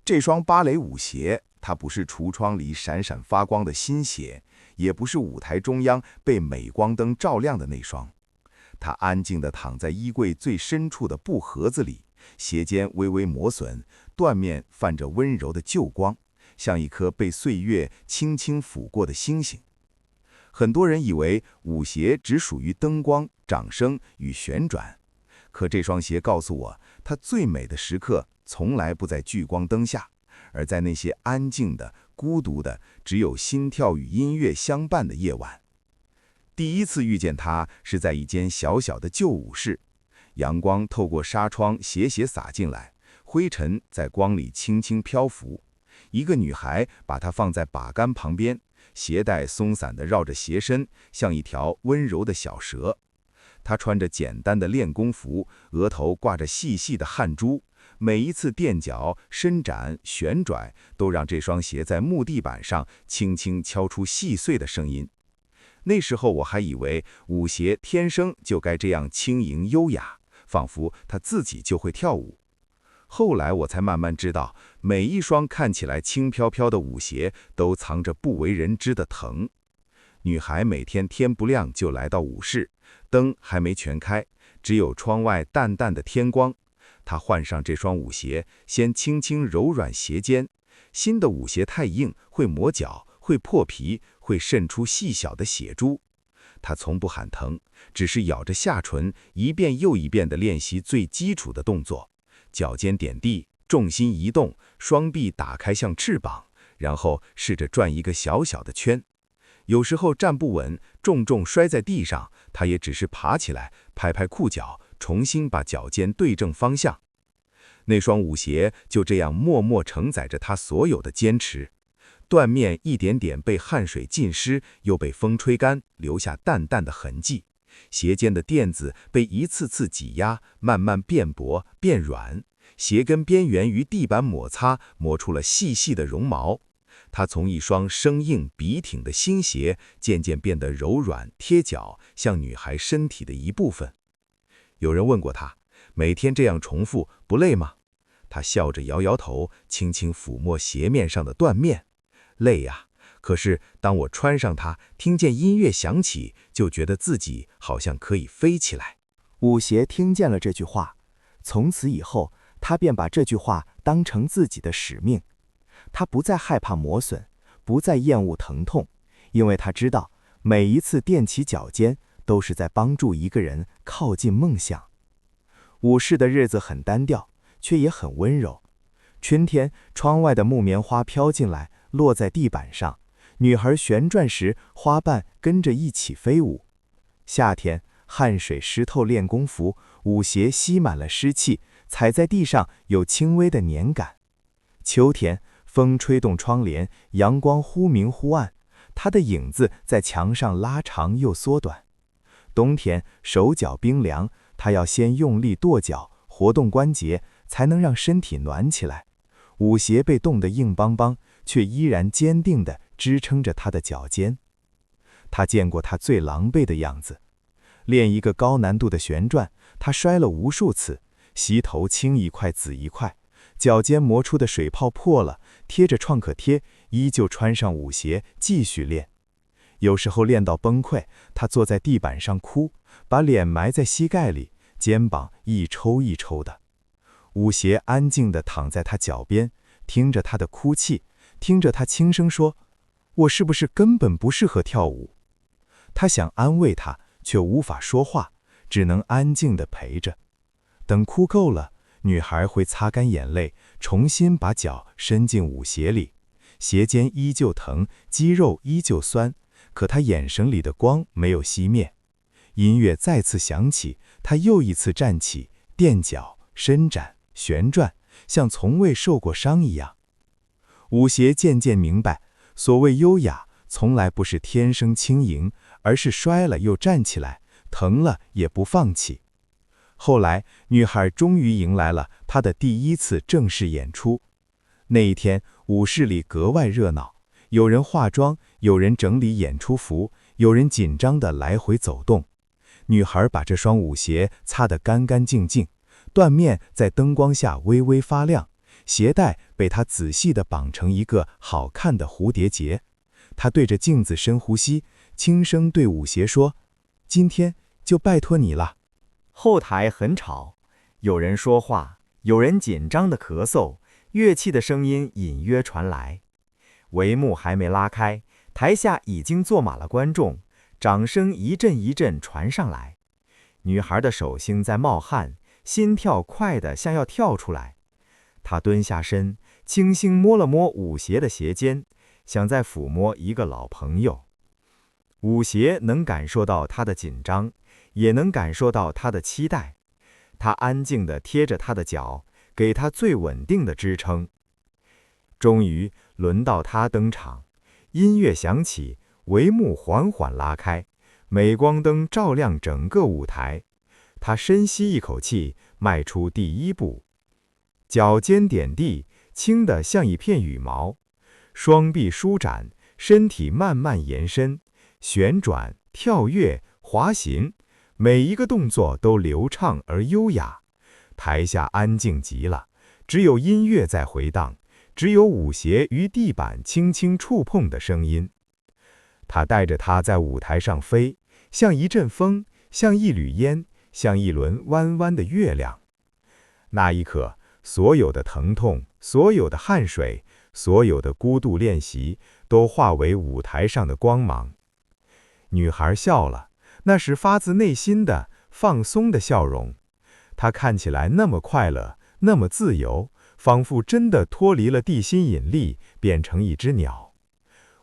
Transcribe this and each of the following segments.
这双芭蕾舞鞋，它不是橱窗里闪闪发光的新鞋，也不是舞台中央被镁光灯照亮的那双。它安静地躺在衣柜最深处的布盒子里，鞋尖微微磨损，缎面泛着温柔的旧光，像一颗被岁月轻轻抚过的星星。很多人以为舞鞋只属于灯光、掌声与旋转，可这双鞋告诉我，它最美的时刻从来不在聚光灯下，而在那些安静的、孤独的，只有心跳与音乐相伴的夜晚。第一次遇见它是在一间小小的旧舞室，阳光透过纱窗斜斜洒进来，灰尘在光里轻轻漂浮。一个女孩把它放在把杆旁边，鞋带松散地绕着鞋身，像一条温柔的小蛇。她穿着简单的练功服，额头挂着细细的汗珠，每一次垫脚、伸展、旋转，都让这双鞋在木地板上轻轻敲出细碎的声音。那时候我还以为舞鞋天生就该这样轻盈优雅，仿佛它自己就会跳舞。后来我才慢慢知道，每一双看起来轻飘飘的舞鞋都藏着不为人知的疼。女孩每天天不亮就来到舞室，灯还没全开，只有窗外淡淡的天光。她换上这双舞鞋，先轻轻柔软鞋尖。新的舞鞋太硬，会磨脚，会破皮，会渗出细小的血珠。她从不喊疼，只是咬着下唇，一遍又一遍地练习最基础的动作。脚尖点地，重心移动，双臂打开像翅膀，然后试着转一个小小的圈。有时候站不稳，重重摔在地上，他也只是爬起来，拍拍裤脚，重新把脚尖对正方向。那双舞鞋就这样默默承载着他所有的坚持。缎面一点点被汗水浸湿，又被风吹干，留下淡淡的痕迹。鞋尖的垫子被一次次挤压，慢慢变薄变软，鞋跟边缘与地板摩擦，磨出了细细的绒毛。它从一双生硬笔挺的新鞋，渐渐变得柔软贴脚，像女孩身体的一部分。有人问过她，每天这样重复不累吗？她笑着摇摇头，轻轻抚摸鞋面上的缎面。累呀，可是当我穿上它，听见音乐响起，就觉得自己好像可以飞起来。舞鞋听见了这句话，从此以后，他便把这句话当成自己的使命。他不再害怕磨损，不再厌恶疼痛，因为他知道，每一次踮起脚尖，都是在帮助一个人靠近梦想。舞室的日子很单调，却也很温柔。春天，窗外的木棉花飘进来，落在地板上，女孩旋转时，花瓣跟着一起飞舞。夏天，汗水湿透练功服，舞鞋吸满了湿气，踩在地上有轻微的黏感。秋天，风吹动窗帘，阳光忽明忽暗，它的影子在墙上拉长又缩短。冬天，手脚冰凉，它要先用力跺脚，活动关节，才能让身体暖起来。舞鞋被冻得硬邦邦，却依然坚定地支撑着他的脚尖。他见过他最狼狈的样子，练一个高难度的旋转，他摔了无数次，膝头青一块紫一块，脚尖磨出的水泡破了，贴着创可贴，依旧穿上舞鞋继续练。有时候练到崩溃，他坐在地板上哭，把脸埋在膝盖里，肩膀一抽一抽的。舞鞋安静地躺在他脚边，听着他的哭泣，听着他轻声说：“我是不是根本不适合跳舞？”他想安慰他，却无法说话，只能安静地陪着。等哭够了，女孩会擦干眼泪，重新把脚伸进舞鞋里。鞋尖依旧疼，肌肉依旧酸，可她眼神里的光没有熄灭。音乐再次响起，她又一次站起，垫脚、伸展、旋转，像从未受过伤一样。舞鞋渐渐明白，所谓优雅，从来不是天生轻盈，而是摔了又站起来，疼了也不放弃。后来，女孩终于迎来了她的第一次正式演出。那一天，舞室里格外热闹，有人化妆，有人整理演出服，有人紧张地来回走动。女孩把这双舞鞋擦得干干净净，缎面在灯光下微微发亮，鞋带被他仔细地绑成一个好看的蝴蝶结。他对着镜子深呼吸，轻声对舞鞋说：“今天就拜托你了。”后台很吵，有人说话，有人紧张的咳嗽，乐器的声音隐约传来。帷幕还没拉开，台下已经坐满了观众，掌声一阵一阵传上来。女孩的手心在冒汗，心跳快得像要跳出来。她蹲下身，轻轻摸了摸舞鞋的鞋尖，像在抚摸一个老朋友。舞鞋能感受到她的紧张，也能感受到她的期待。她安静地贴着她的脚，给她最稳定的支撑。终于轮到她登场，音乐响起，帷幕缓缓拉开，镁光灯照亮整个舞台。她深吸一口气，迈出第一步，脚尖点地，轻得像一片羽毛，双臂舒展，身体慢慢延伸，旋转、跳跃、滑行，每一个动作都流畅而优雅。台下安静极了，只有音乐在回荡，只有舞鞋与地板轻轻触碰的声音。他带着它在舞台上飞，像一阵风，像一缕烟，像一轮弯弯的月亮。那一刻，所有的疼痛，所有的汗水，所有的孤独练习，都化为舞台上的光芒。女孩笑了，那是发自内心的、放松的笑容。她看起来那么快乐，那么自由，仿佛真的脱离了地心引力，变成一只鸟。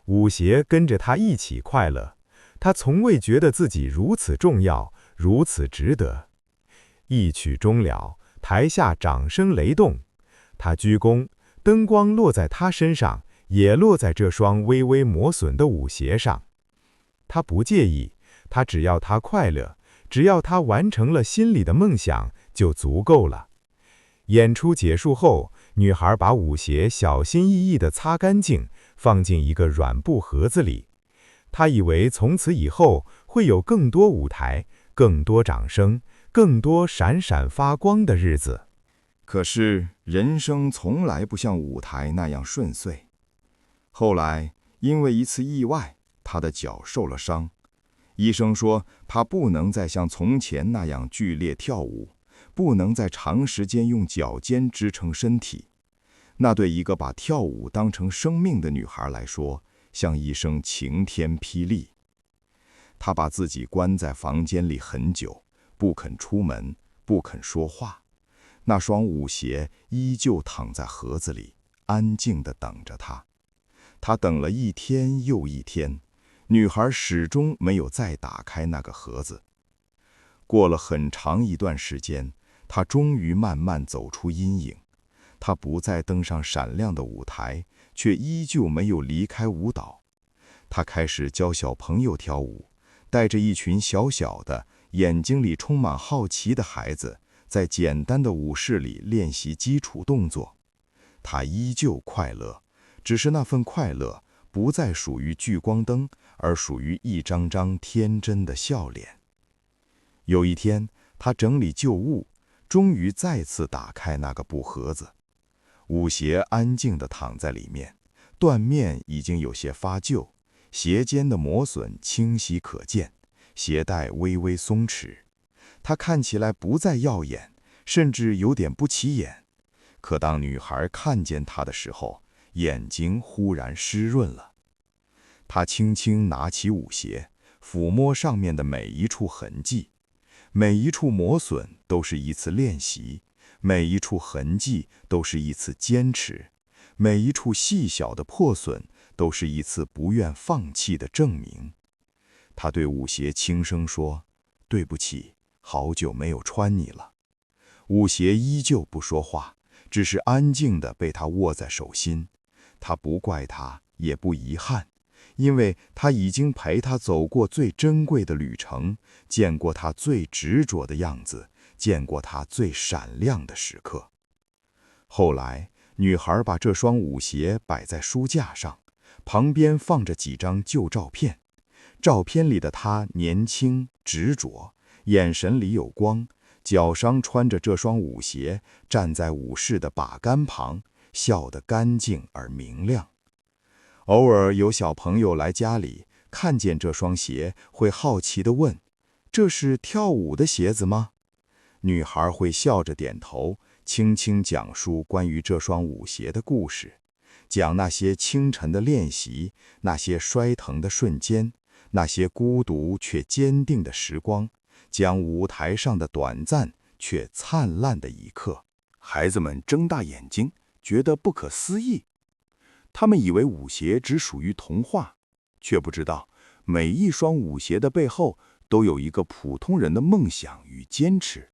舞鞋跟着她一起快乐，她从未觉得自己如此重要，如此值得。一曲终了，台下掌声雷动，她鞠躬，灯光落在她身上，也落在这双微微磨损的舞鞋上。她不介意，她只要她快乐，只要她完成了心里的梦想，就足够了。演出结束后，女孩把舞鞋小心翼翼地擦干净，放进一个软布盒子里。她以为从此以后会有更多舞台，更多掌声，更多闪闪发光的日子。可是人生从来不像舞台那样顺遂。后来因为一次意外，他的脚受了伤。医生说他不能再像从前那样剧烈跳舞，不能再长时间用脚尖支撑身体。那对一个把跳舞当成生命的女孩来说，像一声晴天霹雳。她把自己关在房间里很久，不肯出门，不肯说话。那双舞鞋依旧躺在盒子里，安静地等着她。她等了一天又一天，女孩始终没有再打开那个盒子。过了很长一段时间，她终于慢慢走出阴影。她不再登上闪亮的舞台，却依旧没有离开舞蹈。她开始教小朋友跳舞，带着一群小小的、眼睛里充满好奇的孩子，在简单的舞室里练习基础动作。她依旧快乐，只是那份快乐不再属于聚光灯，而属于一张张天真的笑脸。有一天，她整理旧物，终于再次打开那个布盒子。舞鞋安静地躺在里面，缎面已经有些发旧，鞋尖的磨损清晰可见，鞋带微微松弛。它看起来不再耀眼，甚至有点不起眼。可当女孩看见它的时候，眼睛忽然湿润了。她轻轻拿起舞鞋，抚摸上面的每一处痕迹，每一处磨损都是一次练习，每一处痕迹都是一次坚持，每一处细小的破损都是一次不愿放弃的证明。他对舞鞋轻声说：“对不起，好久没有穿你了。”舞鞋依旧不说话，只是安静地被他握在手心。他不怪他，也不遗憾，因为他已经陪他走过最珍贵的旅程，见过他最执着的样子，见过他最闪亮的时刻。后来，女孩把这双舞鞋摆在书架上，旁边放着几张旧照片。照片里的她年轻、执着，眼神里有光，脚上穿着这双舞鞋，站在舞室的把杆旁，笑得干净而明亮。偶尔有小朋友来家里，看见这双鞋，会好奇地问：“这是跳舞的鞋子吗？”女孩会笑着点头，轻轻讲述关于这双舞鞋的故事，讲那些清晨的练习，那些摔疼的瞬间，那些孤独却坚定的时光，讲舞台上的短暂却灿烂的一刻。孩子们睁大眼睛，觉得不可思议。他们以为舞鞋只属于童话，却不知道每一双舞鞋的背后都有一个普通人的梦想与坚持。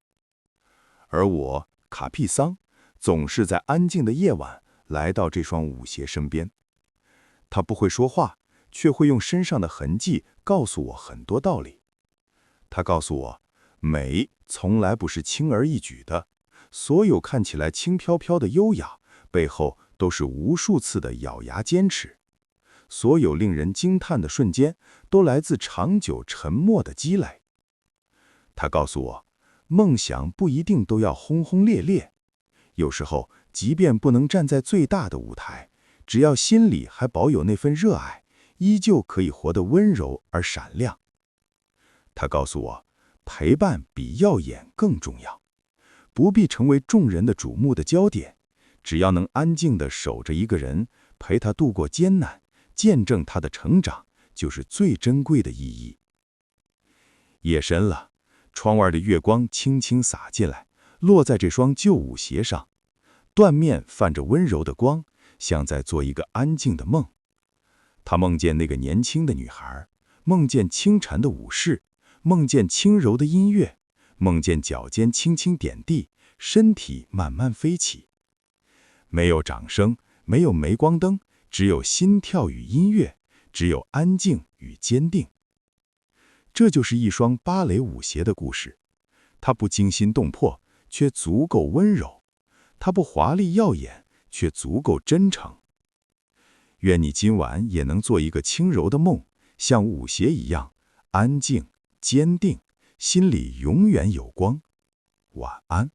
而我，卡皮桑，总是在安静的夜晚来到这双舞鞋身边。他不会说话，却会用身上的痕迹告诉我很多道理。他告诉我，美从来不是轻而易举的，所有看起来轻飘飘的优雅，背后都是无数次的咬牙坚持。所有令人惊叹的瞬间，都来自长久沉默的积累。他告诉我，梦想不一定都要轰轰烈烈，有时候即便不能站在最大的舞台，只要心里还保有那份热爱，依旧可以活得温柔而闪亮。他告诉我，陪伴比耀眼更重要，不必成为众人的瞩目的焦点，只要能安静地守着一个人，陪他度过艰难，见证他的成长，就是最珍贵的意义。夜深了，窗外的月光轻轻洒进来，落在这双旧舞鞋上，缎面泛着温柔的光，像在做一个安静的梦。他梦见那个年轻的女孩，梦见清晨的舞室，梦见轻柔的音乐，梦见脚尖轻轻点地，身体慢慢飞起。没有掌声，没有镁光灯，只有心跳与音乐，只有安静与坚定。这就是一双芭蕾舞鞋的故事，它不惊心动魄，却足够温柔；它不华丽耀眼，却足够真诚。愿你今晚也能做一个轻柔的梦，像舞鞋一样安静、坚定，心里永远有光。晚安。